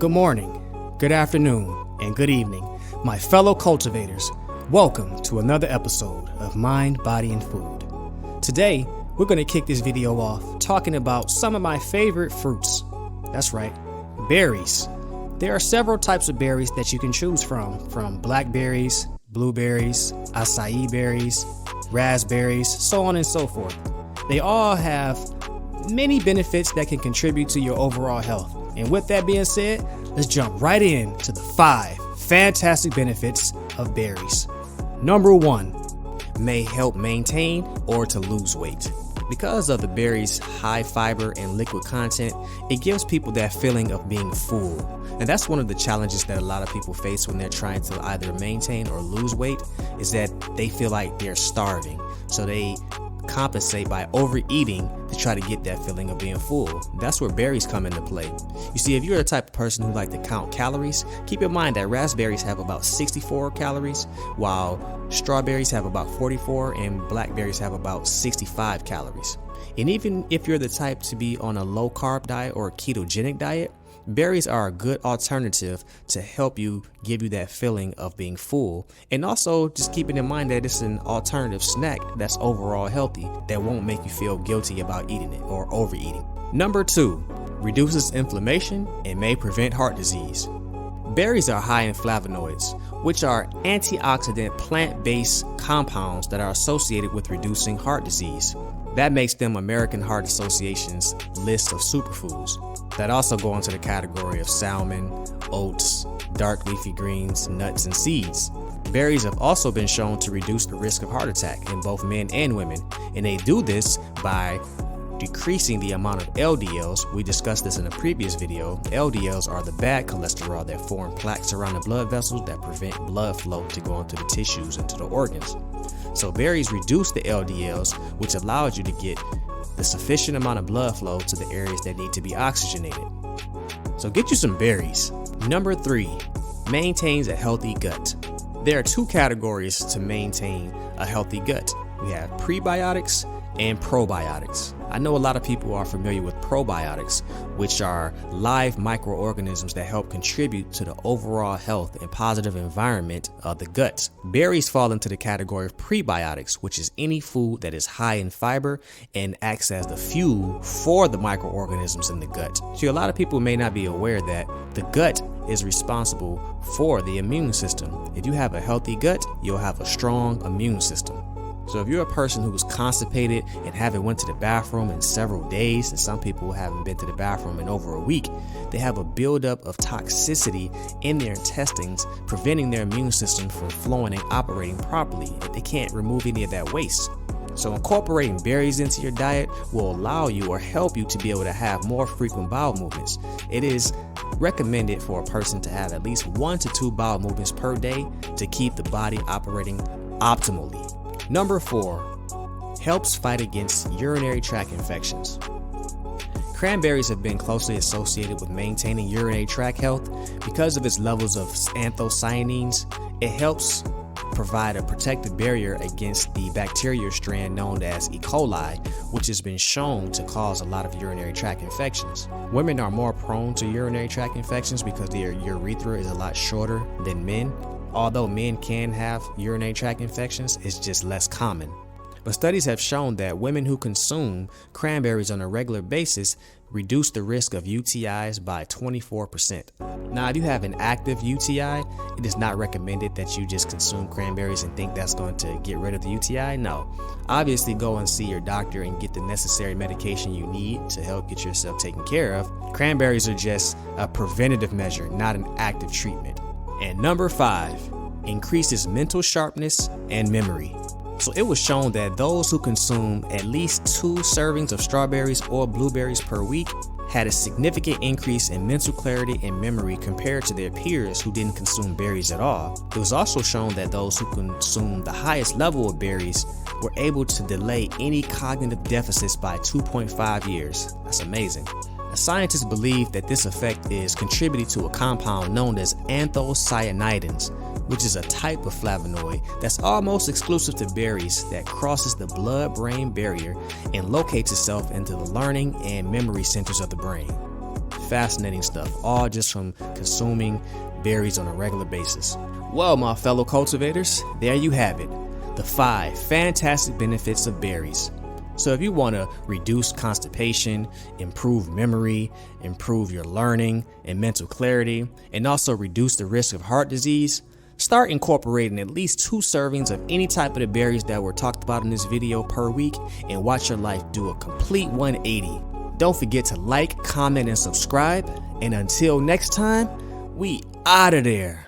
Good morning, good afternoon, and good evening, my fellow cultivators. Welcome to another episode of Mind, Body, and Food. Today, we're going to kick this video off talking about some of my favorite fruits. That's right, berries. There are several types of berries that you can choose from blackberries, blueberries, acai berries, raspberries, so on and so forth. They all have many benefits that can contribute to your overall health. And with that being said, let's jump right into the 5 fantastic benefits of berries. Number 1, may help maintain or to lose weight. Because of the berries' high fiber and liquid content, it gives people that feeling of being full. And that's one of the challenges that a lot of people face when they're trying to either maintain or lose weight, is that they feel like they're starving. So they compensate by overeating to try to get that feeling of being full. That's where berries come into play. You see, if you're the type of person who like to count calories, keep in mind that raspberries have about 64 calories, while strawberries have about 44 and blackberries have about 65 calories. And even if you're the type to be on a low carb diet or a ketogenic diet, berries are a good alternative to help you give you that feeling of being full. And also just keeping in mind that it's an alternative snack that's overall healthy, that won't make you feel guilty about eating it or overeating. Number 2, reduces inflammation and may prevent heart disease. Berries are high in flavonoids, which are antioxidant plant-based compounds that are associated with reducing heart disease. That makes them American Heart Association's list of superfoods that also go into the category of salmon, oats, dark leafy greens, nuts, and seeds. Berries have also been shown to reduce the risk of heart attack in both men and women, and they do this by decreasing the amount of LDLs. We discussed this in a previous video. LDLs are the bad cholesterol that form plaques around the blood vessels that prevent blood flow to go into the tissues and to the organs. So berries reduce the LDLs, which allows you to get the sufficient amount of blood flow to the areas that need to be oxygenated. So get you some berries. Number 3, maintains a healthy gut. There are 2 categories to maintain a healthy gut. We have prebiotics and probiotics. I know a lot of people are familiar with probiotics, which are live microorganisms that help contribute to the overall health and positive environment of the gut. Berries fall into the category of prebiotics, which is any food that is high in fiber and acts as the fuel for the microorganisms in the gut. So a lot of people may not be aware that the gut is responsible for the immune system. If you have a healthy gut, you'll have a strong immune system. So if you're a person who's constipated and haven't went to the bathroom in several days, and some people haven't been to the bathroom in over a week, they have a buildup of toxicity in their intestines, preventing their immune system from flowing and operating properly. They can't remove any of that waste. So incorporating berries into your diet will allow you or help you to be able to have more frequent bowel movements. It is recommended for a person to have at least 1 to 2 bowel movements per day to keep the body operating optimally. Number 4, helps fight against urinary tract infections. Cranberries have been closely associated with maintaining urinary tract health because of its levels of anthocyanins. It helps provide a protective barrier against the bacterial strand known as E. coli, which has been shown to cause a lot of urinary tract infections. Women are more prone to urinary tract infections because their urethra is a lot shorter than men. Although men can have urinary tract infections, it's just less common. But studies have shown that women who consume cranberries on a regular basis reduce the risk of UTIs by 24%. Now, if you have an active UTI, it is not recommended that you just consume cranberries and think that's going to get rid of the UTI. No. Obviously, go and see your doctor and get the necessary medication you need to help get yourself taken care of. Cranberries are just a preventative measure, not an active treatment. And number 5, increases mental sharpness and memory. So it was shown that those who consume at least 2 servings of strawberries or blueberries per week had a significant increase in mental clarity and memory compared to their peers who didn't consume berries at all. It was also shown that those who consumed the highest level of berries were able to delay any cognitive deficits by 2.5 years. That's amazing. Scientists believe that this effect is contributed to a compound known as anthocyanidins, which is a type of flavonoid that's almost exclusive to berries that crosses the blood-brain barrier and locates itself into the learning and memory centers of the brain. fascinating stuff, all just from consuming berries on a regular basis. Well, my fellow cultivators, there you have it, the 5 fantastic benefits of berries. So if you want to reduce constipation, improve memory, improve your learning and mental clarity, and also reduce the risk of heart disease, start incorporating at least 2 servings of any type of the berries that were talked about in this video per week, and watch your life do a complete 180. Don't forget to like, comment, and subscribe. And until next time, we out of there.